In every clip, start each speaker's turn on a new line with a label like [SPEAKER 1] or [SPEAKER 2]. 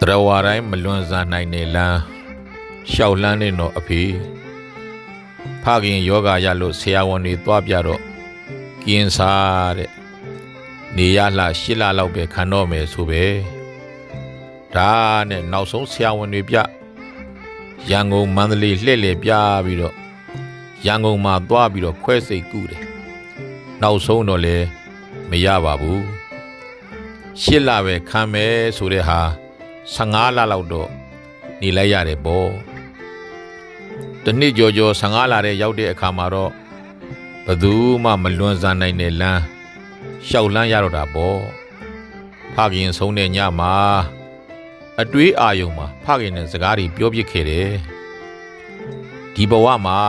[SPEAKER 1] တရဝါတိုင်းမလွန်စားနိုင်တဲ့လမ်းရှောက်လန်းနေတော့အဖေဖခင်ယောဂရလို့ဆရာဝန်တွေတွားပြတော့ကင်းစားတဲ့နေရလှ8လလောက်ပဲခံတော့မယ်ဆိုပဲဒါနဲ့နောက်ဆုံးဆရာဝန်တွေပြရန်ကုန်မန္တလေးလှည့်လည်ပြပြီးတော့ရန်ကုန်မှာတွားပြီးတော့ခွဲစိတ်ကုတယ်နောက်ဆုံးတော့လည်းမရပါဘူး8လပဲခံမယ်ဆိုတဲ့ဟာ15လလောက်တော့နေလိုက်ရတယ်ပေါ့တနှစ်ကျော်15လတဲ့ရောက်တဲ့အခါမှာတော့ဘယ်သူမှမလွန်ဆန်နိုင်တဲ့လမ်းရှောက်လန်းရတော့တာပေါ့ဖခင်ဆုံးတဲ့ညမှာအတွေးအာယုံမှာဖခင်နဲ့စကားတွေပြောပြခဲ့တယ်ဒီဘဝမှာ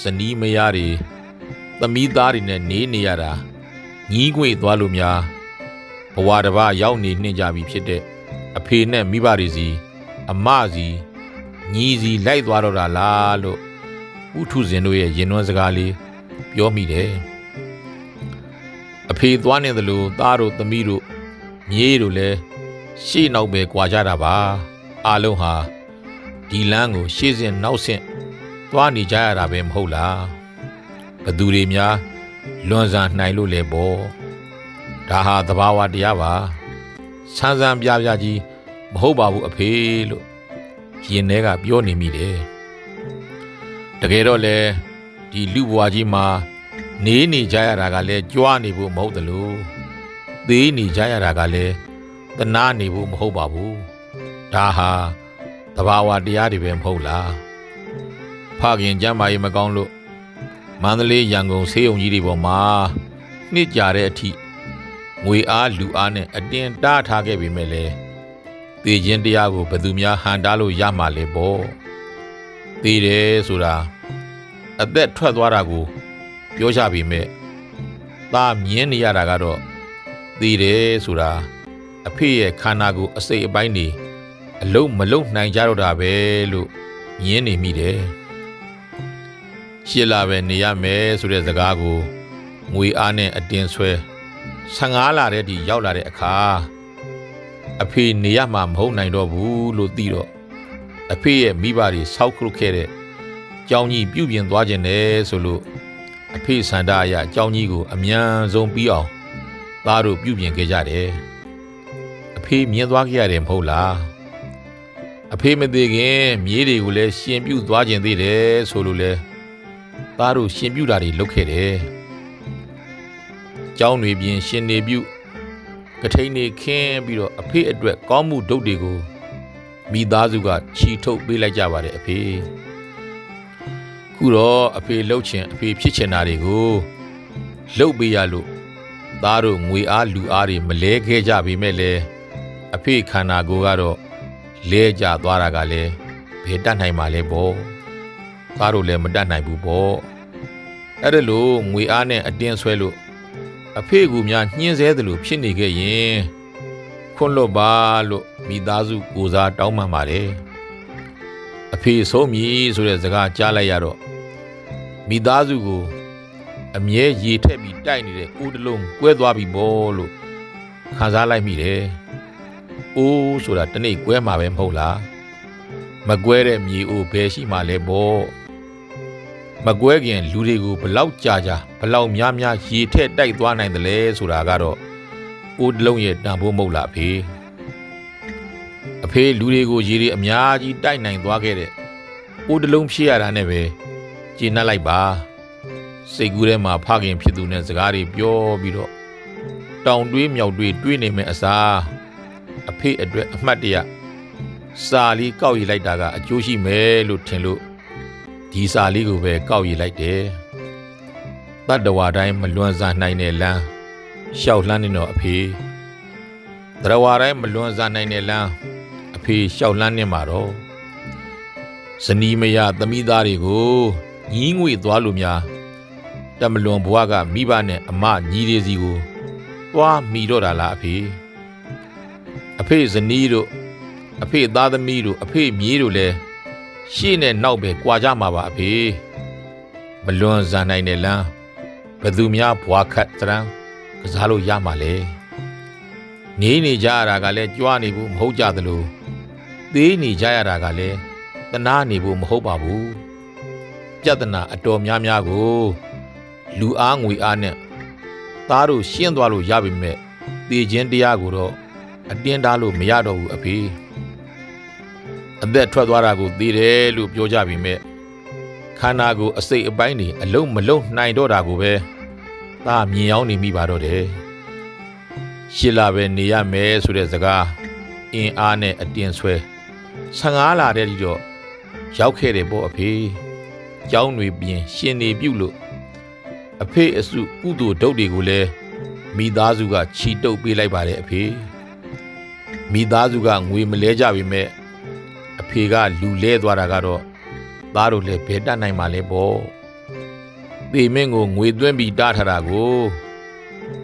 [SPEAKER 1] ဇနီးမယားတွေသမီးသားတွေနဲ့နေရတာညီးခွေသွားလို့များဘဝတစ်ပါးရောက်နေနှင့်ကြပြီဖြစ်တဲ့အဖေနဲ့မိဘတွေစီအမစီညီစီလိုက်သွားတော့တာလားလို့ဥထုဇင်တို့ရဲ့ရင်နှွမ်းစကားလေးပြောမိတယ်အဖေသွားနေသလိုသားတို့သမီးတို့မြေးတို့လည်းရှေ့နောက်ပဲကြွာကြတာပါအားလုံးဟာဒီလမ်းကိုရှေ့စဉ်နောက်ဆင့်သွားနေကြရတာပဲမဟုတ်လားဘသူတွေများလွန်ဆန်နိုင်လို့လဲပေါ့ဒါဟာသဘာဝတရားပါဆန်းဆန်းပြပြကြီးမဟုတ်ပါဘူးအဖေလို့ရင်ထဲကပြောနေမိတယ်တကယ်တော့လေဒီလူဘဝကြီးမှာနေကြရတာကလည်းကြွားနေဖို့မဟုတ်သလိုသေးနေကြရတာကလည်းတနာနေဖို့မဟုတ်ပါဘူးဒါဟာသဘာဝတရားတွေပဲမဟုတ်လားဖခင်ကျမ်းမာရေးမကောင်းလို့မန္တလေးရန်ကုန်ဆေးရုံကြီးတွေပေါ်မှာနှစ်ကြာတဲ့အထိငွေအားလူအားနဲ့အတင်းတားထားခဲ့ပေမဲ့လည်းသေခြင်းတရားကိုဘယ်သူများဟန်တားလို့ရမှာလဲပေါ့သေတယ်ဆိုတာအသက်ထွက်သွားတာကိုပြောကြပေမဲ့သားမြင်နေရတာကတော့သေတယ်ဆိုတာအဖေရဲ့ခန္ဓာကိုယ်အစိတ်အပိုင်းတွေအလုံးမလုံးနိုင်ကြတော့တာပဲလို့မြင်နေမိတယ်ရှစ်လပဲနေရမယ်ဆိုတဲ့စကားကိုငွေအားနဲ့အတင်းဆွဲ15လတဲ့ဒီရောက်လာတဲ့အခါအဖေနေရမှာမဟုတ်နိုင်တော့ဘူးလို့သိတော့အဖေရဲ့မိဘတွေဆောက်ခရုခဲ့တဲ့ကြောင်းကြီးပြုပြင်သွားခြင်းနဲ့ဆိုလို့အဖေစန္ဒအရကြောင်းကြီးကိုအမြန်ဆုံးပြီးအောင်သားတို့ပြုပြင်ခဲ့ကြတယ်အဖေမြင်သွားခဲ့ရတယ်မဟုတ်လားအဖေမသေးခင်မြေးတွေကိုလည်းရှင်ပြုသွားခြင်းသေးတယ်ဆိုလို့လဲသားတို့ရှင်ပြုတာတွေလုပ်ခဲ့တယ်ကျောင်းတွေပြင်ရှင်နေပြုကထိန်နေခင်းပြီးတော့အဖေအတွက်ကောင်းမှုဒုတ်တွေကိုမိသားစုကချီထုတ်ပေးလိုက်ကြပါတယ်အဖေခုတော့အဖေလှုပ်ချင်အဖေဖြစ်ချင်တာတွေကိုလှုပ်ပေးရလို့သားတို့ငွေအားလူအားတွေမလဲခဲ့ကြပေမဲ့လည်းအဖေခန္ဓာကိုယ်ကတော့လဲကျသွားတာကလည်းဘယ်တတ်နိုင်မှာလဲပေါ့သားတို့လည်းမတတ်နိုင်ဘူးပေါ့အဲ့ဒါလို့ငွေအားနဲ့အတင်းဆွဲလို့အဖေကူများညှင်းဆဲသလိုဖြစ်နေခဲ့ရင်ခွန့်လွတ်ပါလို့မိသားစုကိုစားတောင်းပန်ပါတယ်အဖေဆုံးမည်ဆိုတဲ့စကားကြားလိုက်ရတော့မိသားစုကိုအမြဲရေထက်ပြီးတိုက်နေတဲ့ကိုယ်တလုံးကွဲသွားပြီပေါ့လို့ခံစားလိုက်မိတယ်အိုးဆိုတာတနေ့ကွဲမှာပဲမဟုတ်လားမကွဲတဲ့မြေအိုးဘယ်ရှိမှလဲပေါ့မကွဲခင်လူတွေကိုဘလောက်ကြာဘလောက်များရေထက်တိုက်သွားနိုင်တယ်လဲဆိုတာကတော့အိုးတလုံးရဲ့တန်ဖိုးမဟုတ်လားအဖေလူတွေကိုရေတွေအများကြီးတိုက်နိုင်သွားခဲ့တဲ့အိုးတလုံးဖြစ်ရတာနဲ့ပဲကျေနပ်လိုက်ပါစိတ်ကူးထဲမှာဖခင်ဖြစ်သူနဲ့စကားတွေပြောပြီးတော့တောင်တွေးမြောက်တွေးနေမယ်အစားအဖေအတွက်အမှတ်တရစာလေးကောက်ရလိုက်တာကအကျိုးရှိမယ်လို့ထင်လို့ဒီစာလေးကိုပဲကောက်ရလိုက်တယ်တတ္တဝါတိုင်းမလွန်ဆန်နိုင်တဲ့လမ်းရှောက်လှမ်းနေတော့အဖေတရဝါတိုင်းမလွန်ဆန်နိုင်တဲ့လမ်းအဖေရှောက်လှမ်းနေမှာတော့ဇနီးမယားသမီးသားတွေကိုညီးငွေသွားလို့များတမလွန်ဘွားကမိဘနဲ့အမညီးလေးစီကိုသွားမိတော့တာလားအဖေဇနီးတို့အဖေသားသမီးတို့အဖေမြေးတို့လည်းရှေ့နဲ့နောက်ပဲကြွာကြမှာပါအဖေမလွန်ဆန်နိုင်တဲ့လမ်းဘယ်သူများဘွားခတ်တရံကစားလို့ရမှာလဲနေကြရတာကလည်းကြွားနေဖို့မဟုတ်ကြသလို သေးနေကြရတာကလည်းတနာနေဖို့မဟုတ်ပါဘူးပြဿနာအတော်များများကိုလူအားငွေအားနဲ့သားတို့ရှင်းသွားလို့ရပြီမဲ့သေခြင်းတရားကိုတော့အတင်းထားလို့မရတော့ဘူးအဖေအသက်ထွက်သွားတာကိုသိတယ်လို့ပြောကြပြီမဲ့ခန္ဓာကိုယ်အစိတ်အပိုင်းတွေအလုံးမလုံးနိုင်တော့တာကိုပဲသားမြင်အောင်နေမိပါတော့တယ်ရှစ်လပဲနေရမယ်ဆိုတဲ့စကားအင်းအားနဲ့အတင်းဆွဲ15လတည်းတော့ရောက်ခဲ့တယ်ပေါ့အဖေကျောင်းတွေပြင်ရှင်နေပြုတ်လို့အဖေအစုကုသိုလ်ဒုတ်တွေကိုလည်းမိသားစုကချီတုပ်ပေးလိုက်ပါတယ်အဖေမိသားစုကငွေမလဲကြပြီမဲ့အဖေကလူလဲသွားတာကတော့သားတို့လည်းဘယ်တတ်နိုင်မှာလဲပေါ့သေမင်းကိုငွေသွင်းပြီးတားထားတာကို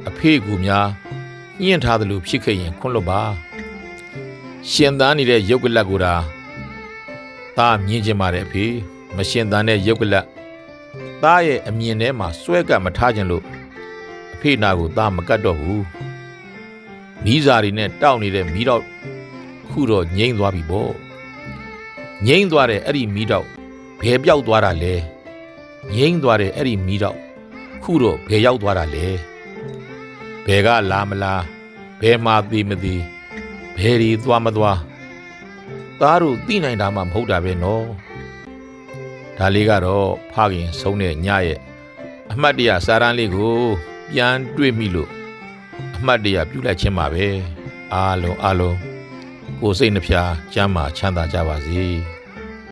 [SPEAKER 1] အဖေကူများညှင့်ထားသလိုဖြစ်ခဲ့ရင်ခွန့်လွတ်ပါရှင်သန်နေတဲ့ရုပ်ကလတ်ကိုဒါသားမြင်ချင်ပါတယ်အဖေမရှင်သန်တဲ့ရုပ်ကလတ်သားရဲ့အမြင်ထဲမှာစွဲကပ်မထားခြင်းလို့အဖေနာကိုသားမကတ်တော့ဘူးမိစားတွေနဲ့တောက်နေတဲ့မိတော့ခုတော့ငိမ့်သွားပြီပေါ့ငိမ့်သွားတဲ့အဲ့ဒီမိတော့ဘယ်ပြောက်သွားတာလဲငိမ့်သွားတဲ့အဲ့ဒီမိတော့ခုတော့ဘယ်ရောက်သွားတာလဲဘယ်ကလာမလားဘယ်မှာသိမသိဘယ်ဒီသွားမသွားသားတို့သိနိုင်တာမှမဟုတ်တာပဲနော်ဒါလေးကတော့ဖခင်ဆုံးတဲ့ညရဲ့အမှတ်တရစာရန်လေးကိုပြန်တွေ့မိလို့အမှတ်တရပြုလိုက်ခြင်းပါပဲအားလုံးကိုယ်စိတ်နှဖျားကျမ်းမာချမ်းသာကြပါစေ